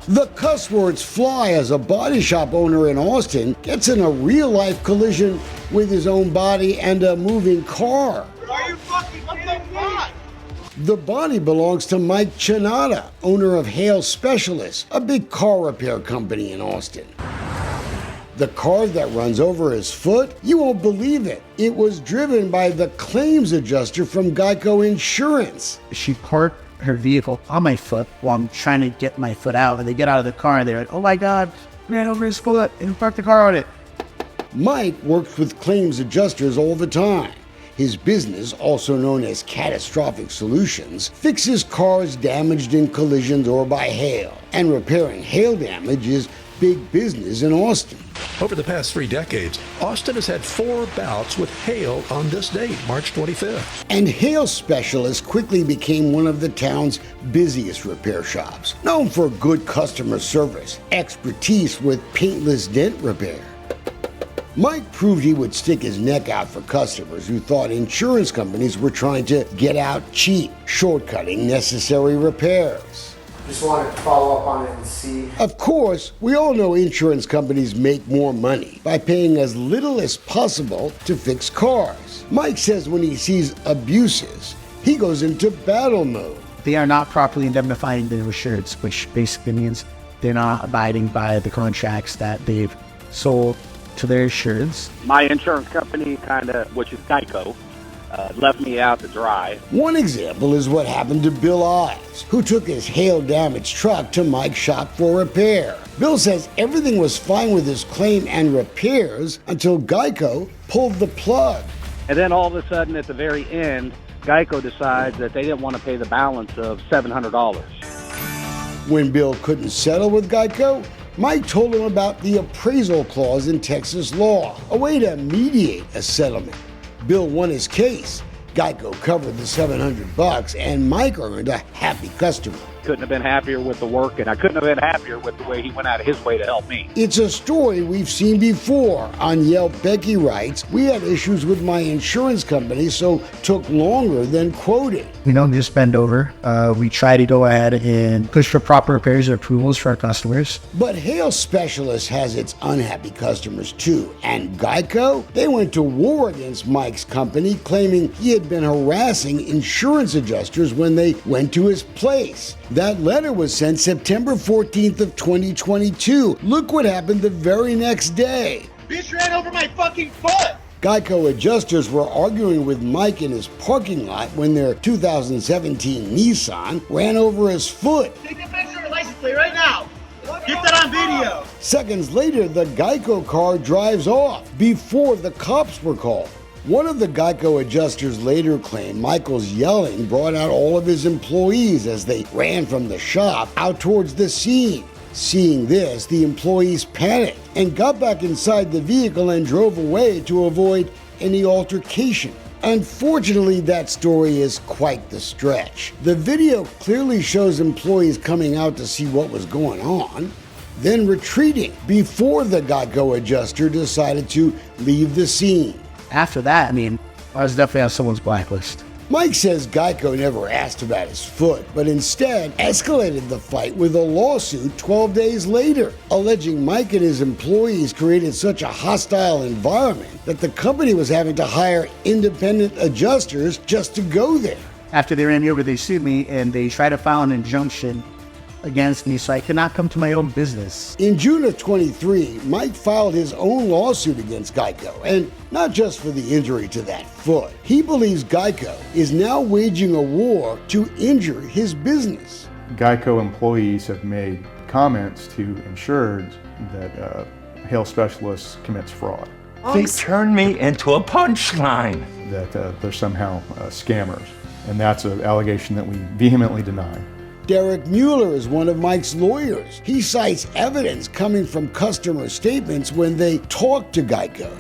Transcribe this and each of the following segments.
The cuss words fly as a body shop owner in Austin gets in a real-life collision with his own body and a moving car. Are you fucking kidding me? The body belongs to Mike Chinata, owner of Hale Specialists, a big car repair company in Austin. The car that runs over his foot? You won't believe it. It was driven by the claims adjuster from GEICO Insurance. She parked her vehicle on my foot while I'm trying to get my foot out, and they get out of the car and they're like, oh my God, ran over his foot and parked the car on it. Mike works with claims adjusters all the time. His business, also known as Catastrophic Solutions, fixes cars damaged in collisions or by hail. And repairing hail damage is big business in Austin. Over the past 3 decades, Austin has had 4 bouts with hail on this date, March 25th. And Hale Specialists quickly became one of the town's busiest repair shops, known for good customer service, expertise with paintless dent repair. Mike proved he would stick his neck out for customers who thought insurance companies were trying to get out cheap, shortcutting necessary repairs. Just wanted to follow up on it and see. Of course, we all know insurance companies make more money by paying as little as possible to fix cars. Mike says when he sees abuses, he goes into battle mode. They are not properly indemnifying their insureds, which basically means they're not abiding by the contracts that they've sold to their insureds. My insurance company, which is GEICO, left me out to dry. One example is what happened to Bill Ives, who took his hail-damaged truck to Mike's shop for repair. Bill says everything was fine with his claim and repairs until GEICO pulled the plug. And then all of a sudden, at the very end, GEICO decides that they didn't want to pay the balance of $700. When Bill couldn't settle with GEICO, Mike told him about the appraisal clause in Texas law, a way to mediate a settlement. Bill won his case. GEICO covered the $700 and Mike earned a happy customer. Couldn't have been happier with the work, and I couldn't have been happier with the way he went out of his way to help me. It's a story we've seen before. On Yelp, Becky writes, we had issues with my insurance company, so took longer than quoted. We don't just bend over. We try to go ahead and push for proper repairs and approvals for our customers. But Hale Specialists has its unhappy customers too. And GEICO? They went to war against Mike's company, claiming he had been harassing insurance adjusters when they went to his place. That letter was sent September 14th of 2022. Look what happened the very next day. Bitch ran over my fucking foot! GEICO adjusters were arguing with Mike in his parking lot when their 2017 Nissan ran over his foot. Take the picture of your license plate right now! Get that on video! Seconds later, the GEICO car drives off before the cops were called. One of the GEICO adjusters later claimed Michael's yelling brought out all of his employees as they ran from the shop out towards the scene. Seeing this, the employees panicked and got back inside the vehicle and drove away to avoid any altercation. Unfortunately, that story is quite the stretch. The video clearly shows employees coming out to see what was going on, then retreating before the GEICO adjuster decided to leave the scene. After that, I was definitely on someone's blacklist. Mike says GEICO never asked about his foot, but instead escalated the fight with a lawsuit 12 days later, alleging Mike and his employees created such a hostile environment that the company was having to hire independent adjusters just to go there. After they ran me over, they sued me and they tried to file an injunction against me so I could not come to my own business. In June of 23, Mike filed his own lawsuit against GEICO, and not just for the injury to that foot. He believes GEICO is now waging a war to injure his business. GEICO employees have made comments to insureds that Hale Specialists commits fraud. They turned me into a punchline. That they're somehow scammers, and that's an allegation that we vehemently deny. Derek Mueller is one of Mike's lawyers. He cites evidence coming from customer statements when they talked to GEICO.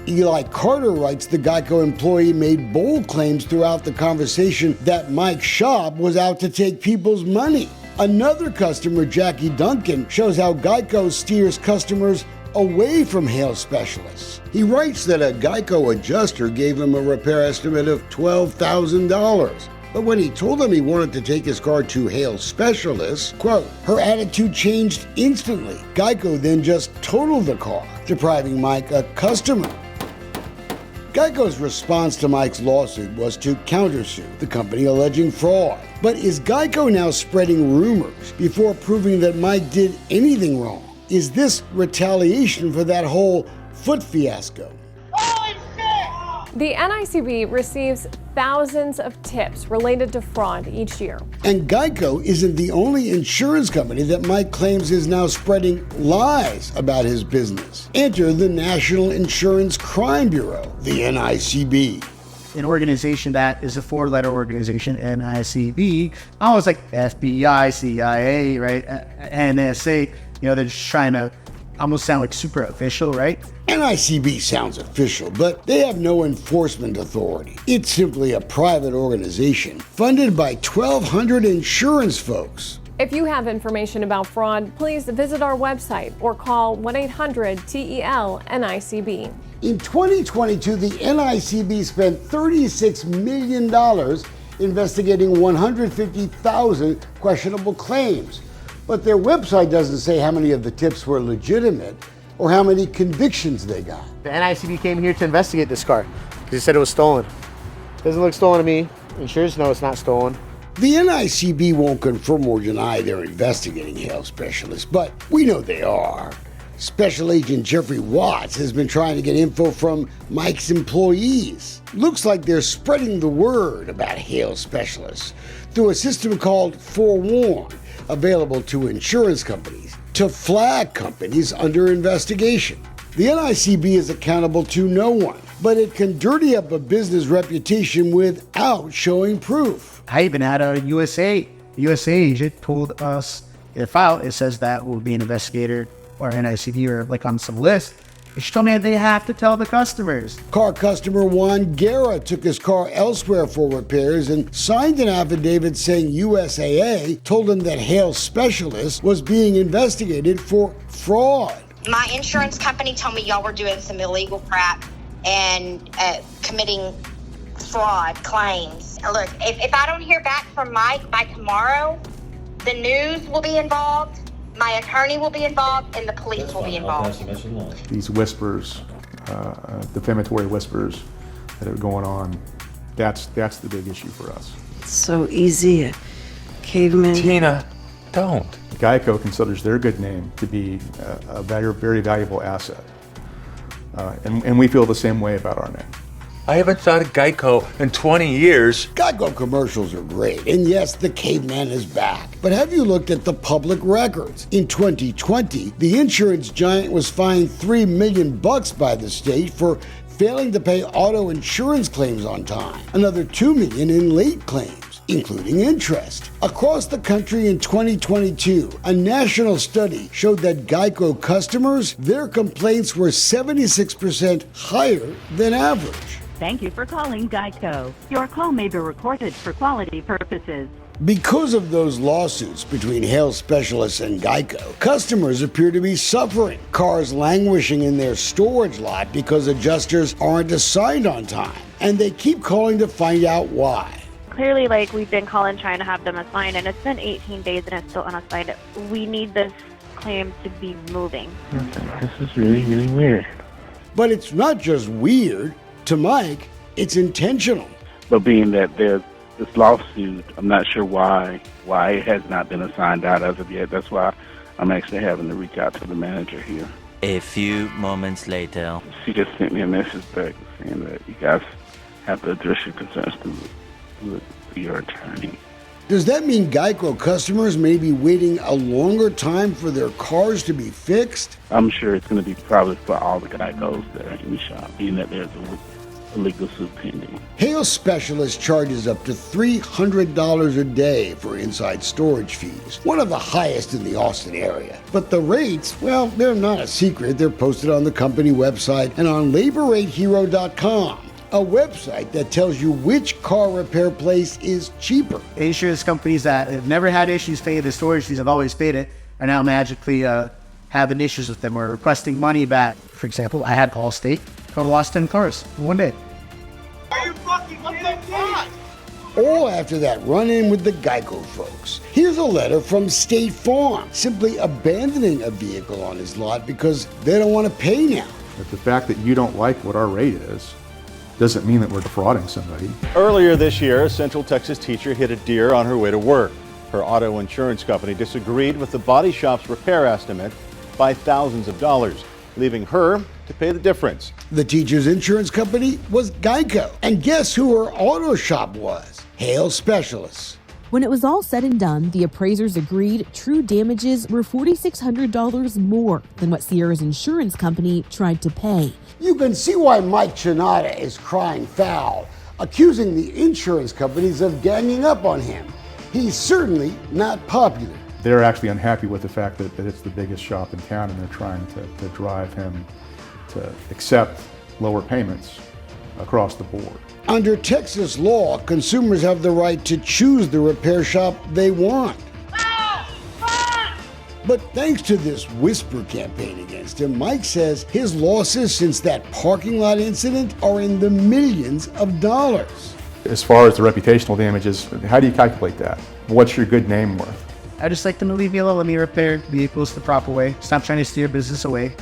Eli Carter writes the GEICO employee made bold claims throughout the conversation that Mike's shop was out to take people's money. Another customer, Jackie Duncan, shows how GEICO steers customers away from Hale Specialists. He writes that a GEICO adjuster gave him a repair estimate of $12,000. But when he told them he wanted to take his car to hail specialists, quote, her attitude changed instantly. GEICO then just totaled the car, depriving Mike a customer. GEICO's response to Mike's lawsuit was to countersue the company alleging fraud. But is GEICO now spreading rumors before proving that Mike did anything wrong? Is this retaliation for that whole foot fiasco? The NICB receives thousands of tips related to fraud each year. And GEICO isn't the only insurance company that Mike claims is now spreading lies about his business. Enter the National Insurance Crime Bureau, the NICB. An organization that is a four-letter organization, NICB, almost like FBI, CIA, right? NSA, they're just trying to almost sound like super official, right? NICB sounds official, but they have no enforcement authority. It's simply a private organization funded by 1,200 insurance folks. If you have information about fraud, please visit our website or call 1-800-TEL-NICB. In 2022, the NICB spent $36 million investigating 150,000 questionable claims. But their website doesn't say how many of the tips were legitimate or how many convictions they got. The NICB came here to investigate this car because he said it was stolen. Doesn't look stolen to me. Insurance know it's not stolen. The NICB won't confirm or deny they're investigating hail specialists, but we know they are. Special Agent Jeffrey Watts has been trying to get info from Mike's employees. Looks like they're spreading the word about hail specialists through a system called Forewarn, available to insurance companies to flag companies under investigation. The NICB is accountable to no one, but it can dirty up a business reputation without showing proof. I even had a USA agent told us in a file, it says that will be an investigator or NICB or like on some list. She told me they have to tell the customers. Car customer Juan Guerra took his car elsewhere for repairs and signed an affidavit saying USAA told him that hail specialist was being investigated for fraud. My insurance company told me y'all were doing some illegal crap and committing fraud claims. Look, if I don't hear back from Mike by tomorrow, the news will be involved, my attorney will be involved, and the police will be involved. These whispers, defamatory whispers that are going on, that's the big issue for us. It's so easy, caveman. Tina, don't. GEICO considers their good name to be a very, very valuable asset. And we feel the same way about our name. I haven't thought of GEICO in 20 years. GEICO commercials are great, and yes, the caveman is back. But have you looked at the public records? In 2020, the insurance giant was fined $3 million by the state for failing to pay auto insurance claims on time. Another $2 million in late claims, including interest. Across the country in 2022, a national study showed that GEICO customers, their complaints were 76% higher than average. Thank you for calling GEICO. Your call may be recorded for quality purposes. Because of those lawsuits between hail specialists and GEICO, customers appear to be suffering. Cars languishing in their storage lot because adjusters aren't assigned on time, and they keep calling to find out why. Clearly, we've been calling trying to have them assigned, and it's been 18 days and it's still unassigned. We need this claim to be moving. This is really, really weird. But it's not just weird. To Mike, it's intentional. But being that there's this lawsuit, I'm not sure why it has not been assigned out as of yet. That's why I'm actually having to reach out to the manager here. A few moments later. She just sent me a message back saying that you guys have to address your concerns to your attorney. Does that mean GEICO customers may be waiting a longer time for their cars to be fixed? I'm sure it's going to be probably for all the GEICOs that are in the shop, being that there's a legal suit pending. Hail Specialist charges up to $300 a day for inside storage fees, one of the highest in the Austin area. But the rates, well, they're not a secret. They're posted on the company website and on LaborRateHero.com. A website that tells you which car repair place is cheaper. Insurance companies that have never had issues paying the storage fees, have always paid it, are now magically having issues with them or requesting money back. For example, I had Allstate, lost 10 cars in one day. Are you fucking kidding me? all after that run-in with the GEICO folks. Here's a letter from State Farm, simply abandoning a vehicle on his lot because they don't want to pay now. But the fact that you don't like what our rate is doesn't mean that we're defrauding somebody. Earlier this year, a Central Texas teacher hit a deer on her way to work. Her auto insurance company disagreed with the body shop's repair estimate by thousands of dollars, leaving her to pay the difference. The teacher's insurance company was GEICO. And guess who her auto shop was? Hail Specialists. When it was all said and done, the appraisers agreed true damages were $4,600 more than what Sierra's insurance company tried to pay. You can see why Mike Chinada is crying foul, accusing the insurance companies of ganging up on him. He's certainly not popular. They're actually unhappy with the fact that it's the biggest shop in town, and they're trying to drive him to accept lower payments across the board. Under Texas law, consumers have the right to choose the repair shop they want. But thanks to this whisper campaign against him, Mike says his losses since that parking lot incident are in the millions of dollars. As far as the reputational damages, how do you calculate that? What's your good name worth? I just like them to leave me alone. Let me repair vehicles the proper way. Stop trying to steer business away.